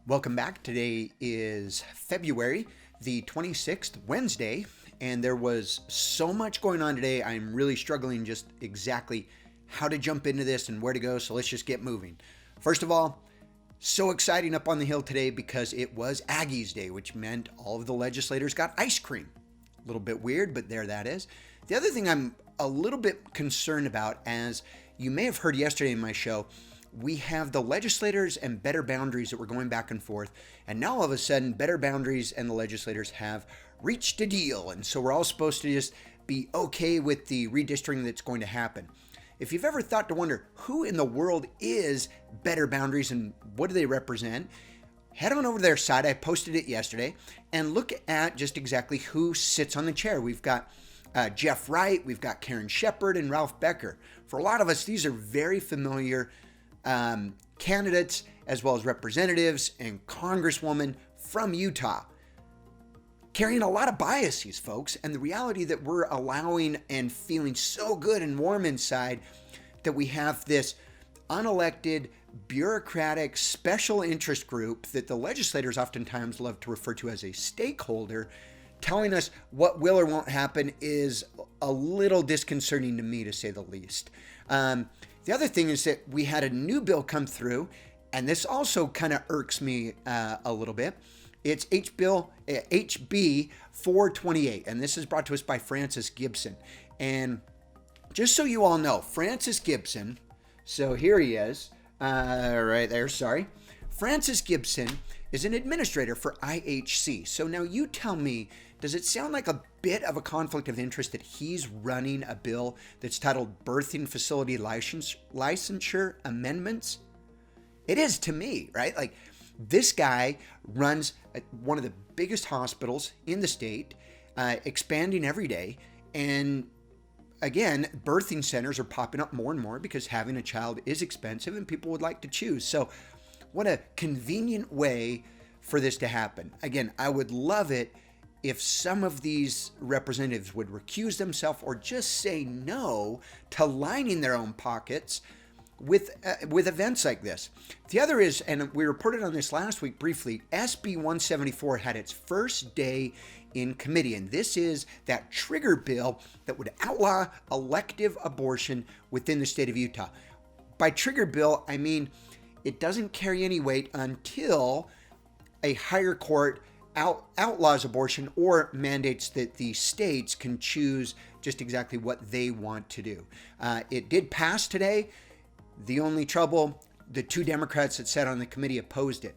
Welcome back. Today is February the 26th, Wednesday, and there was so much going on today. I'm really struggling just exactly how to jump into this and where to go, so let's just get moving. First of all, so exciting up on the Hill today because it was Aggies Day, which meant all of the legislators got ice cream. A little bit weird, but there that is. The other thing I'm a little bit concerned about, as you may have heard yesterday in my show, we have the legislators and Better Boundaries that were going back and forth, and now all of a sudden Better Boundaries and the legislators have reached a deal, and so we're all supposed to just be okay with the redistricting that's going to happen. If you've ever thought to wonder who in the world is Better Boundaries and what do they represent, head on over to their site. I posted it yesterday, and look at just exactly who sits on the chair. We've got Jeff Wright, we've got Karen Shepard, and Ralph Becker. For a lot of us, these are very familiar candidates as well as representatives and congresswomen from Utah, carrying a lot of biases, folks. And the reality that we're allowing and feeling so good and warm inside that we have this unelected, bureaucratic, special interest group that the legislators oftentimes love to refer to as a stakeholder, telling us what will or won't happen is a little disconcerting to me, to say the least. The other thing is that we had a new bill come through, and this also kind of irks me a little bit. It's HB 428, and this is brought to us by Francis Gibson. And just so you all know, Francis Gibson, so here he is, right there, sorry. Francis Gibson is an administrator for IHC. So now you tell me, does it sound like a bit of a conflict of interest that he's running a bill that's titled Birthing Facility Licensure Amendments? It is to me, right? Like, this guy runs one of the biggest hospitals in the state, expanding every day. And again, birthing centers are popping up more and more because having a child is expensive and people would like to choose. So what a convenient way for this to happen. Again, I would love it if some of these representatives would recuse themselves or just say no to lining their own pockets with events like this. The other is, and we reported on this last week briefly, SB 174 had its first day in committee, and this is that trigger bill that would outlaw elective abortion within the state of Utah. By trigger bill, I mean it doesn't carry any weight until a higher court outlaws abortion or mandates that the states can choose just exactly what they want to do. It did pass today. The only trouble, the two Democrats that sat on the committee opposed it.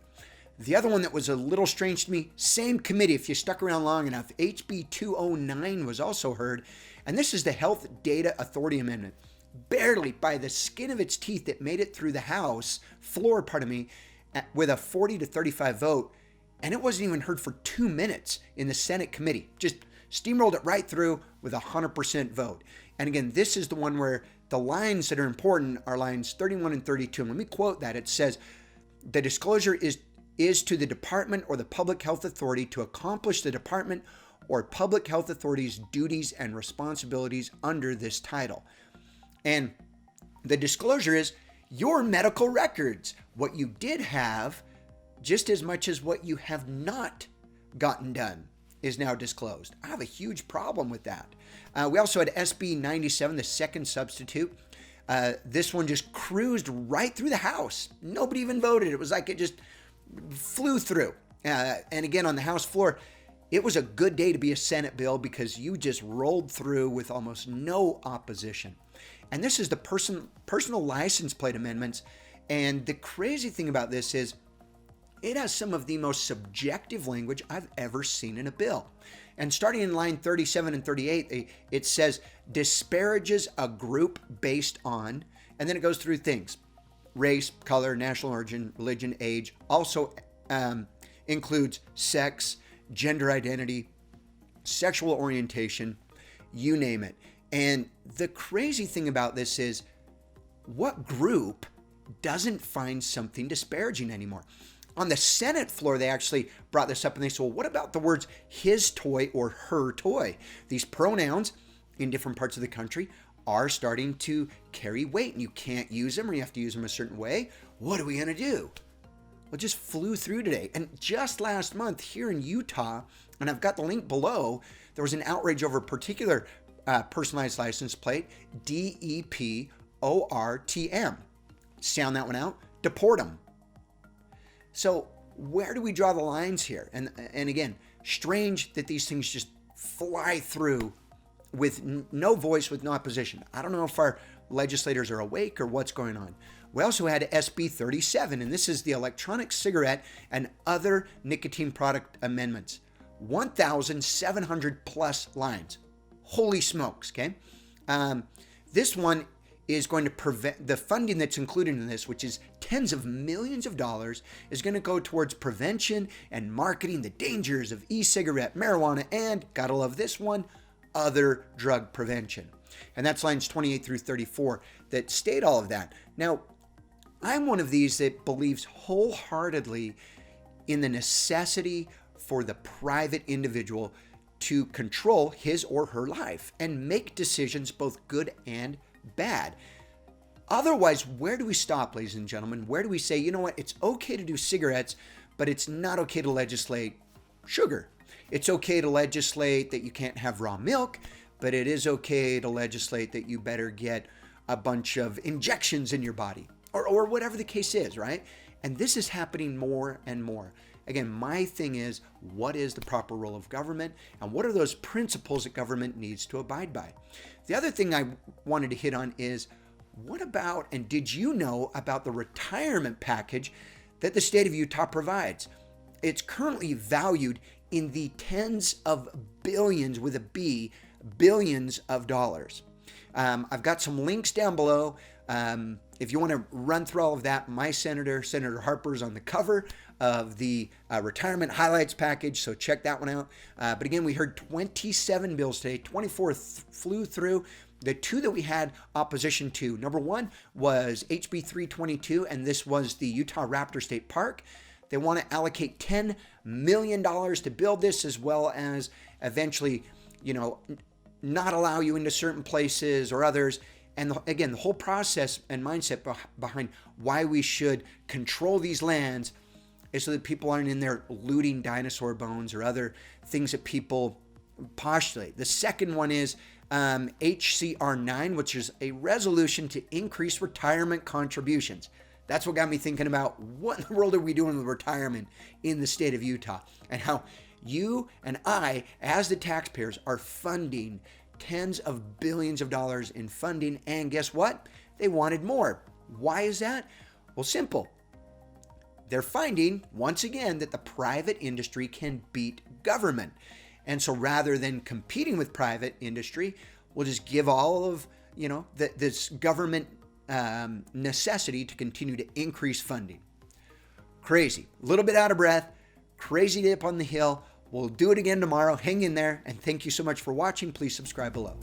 The other one that was a little strange to me, same committee, if you stuck around long enough, HB 209 was also heard, and this is the Health Data Authority Amendment. Barely by the skin of its teeth, it made it through the House floor, with a 40 to 35 vote, and it wasn't even heard for 2 minutes in the Senate committee. Just steamrolled it right through with a 100% vote. And again, this is the one where the lines that are important are lines 31 and 32. And let me quote that. It says, the disclosure is to the department or the public health authority to accomplish the department or public health authority's duties and responsibilities under this title. And the disclosure is your medical records, what you did have, just as much as what you have not gotten done, is now disclosed. I have a huge problem with that. We also had SB 97, the second substitute. This one just cruised right through the House. Nobody even voted. It was like it just flew through. And again, on the House floor, it was a good day to be a Senate bill because you just rolled through with almost no opposition. And this is the personal license plate amendments. And the crazy thing about this is it has some of the most subjective language I've ever seen in a bill. And starting in line 37 and 38, it says disparages a group based on, and then it goes through things: race, color, national origin, religion, age. Also includes sex, gender identity, sexual orientation, you name it. And the crazy thing about this is, what group doesn't find something disparaging anymore? On the Senate floor, they actually brought this up and they said, well, what about the words his toy or her toy? These pronouns in different parts of the country are starting to carry weight and you can't use them or you have to use them a certain way. What are we going to do? Well, it just flew through today. And just last month here in Utah, and I've got the link below, there was an outrage over a particular personalized license plate, DEPORTM. Sound that one out? DEPORTM. So where do we draw the lines here? And again, strange that these things just fly through with no voice, with no opposition. I don't know if our legislators are awake or what's going on. We also had SB 37, and this is the electronic cigarette and other nicotine product amendments. 1,700 plus lines. Holy smokes, okay? This one is going to prevent the funding that's included in this, which is tens of millions of dollars, is going to go towards prevention and marketing the dangers of e-cigarette, marijuana, and, gotta love this one, other drug prevention. And that's lines 28 through 34 that state all of that. Now, I'm one of these that believes wholeheartedly in the necessity for the private individual to control his or her life and make decisions both good and bad. Otherwise, where do we stop, ladies and gentlemen? Where do we say, you know what, it's okay to do cigarettes, but it's not okay to legislate sugar? It's okay to legislate that you can't have raw milk, but it is okay to legislate that you better get a bunch of injections in your body, or whatever the case is, right? And this is happening more and more. Again, my thing is, what is the proper role of government, and what are those principles that government needs to abide by? The other thing I wanted to hit on is, what about, and did you know about the retirement package that the state of Utah provides? It's currently valued in the tens of billions, with a B, billions of dollars. I've got some links down below. If you want to run through all of that, my Senator Harper's on the cover of the retirement highlights package, so check that one out. But again, we heard 27 bills today, 24 flew through. The two that we had opposition to, number one was HB 322, and this was the Utah Raptor State Park. They want to allocate $10 million to build this, as well as eventually, not allow you into certain places or others. And again, the whole process and mindset behind why we should control these lands is so that people aren't in there looting dinosaur bones or other things that people postulate. The second one is HCR 9, which is a resolution to increase retirement contributions. That's what got me thinking about what in the world are we doing with retirement in the state of Utah, and how you and I, as the taxpayers, are funding tens of billions of dollars in funding. And guess what? They wanted more. Why is that? Well, simple. They're finding, once again, that the private industry can beat government. And so rather than competing with private industry, we'll just give all of, this government necessity to continue to increase funding. Crazy. A little bit out of breath. Crazy day up on the hill. We'll do it again tomorrow. Hang in there. And thank you so much for watching. Please subscribe below.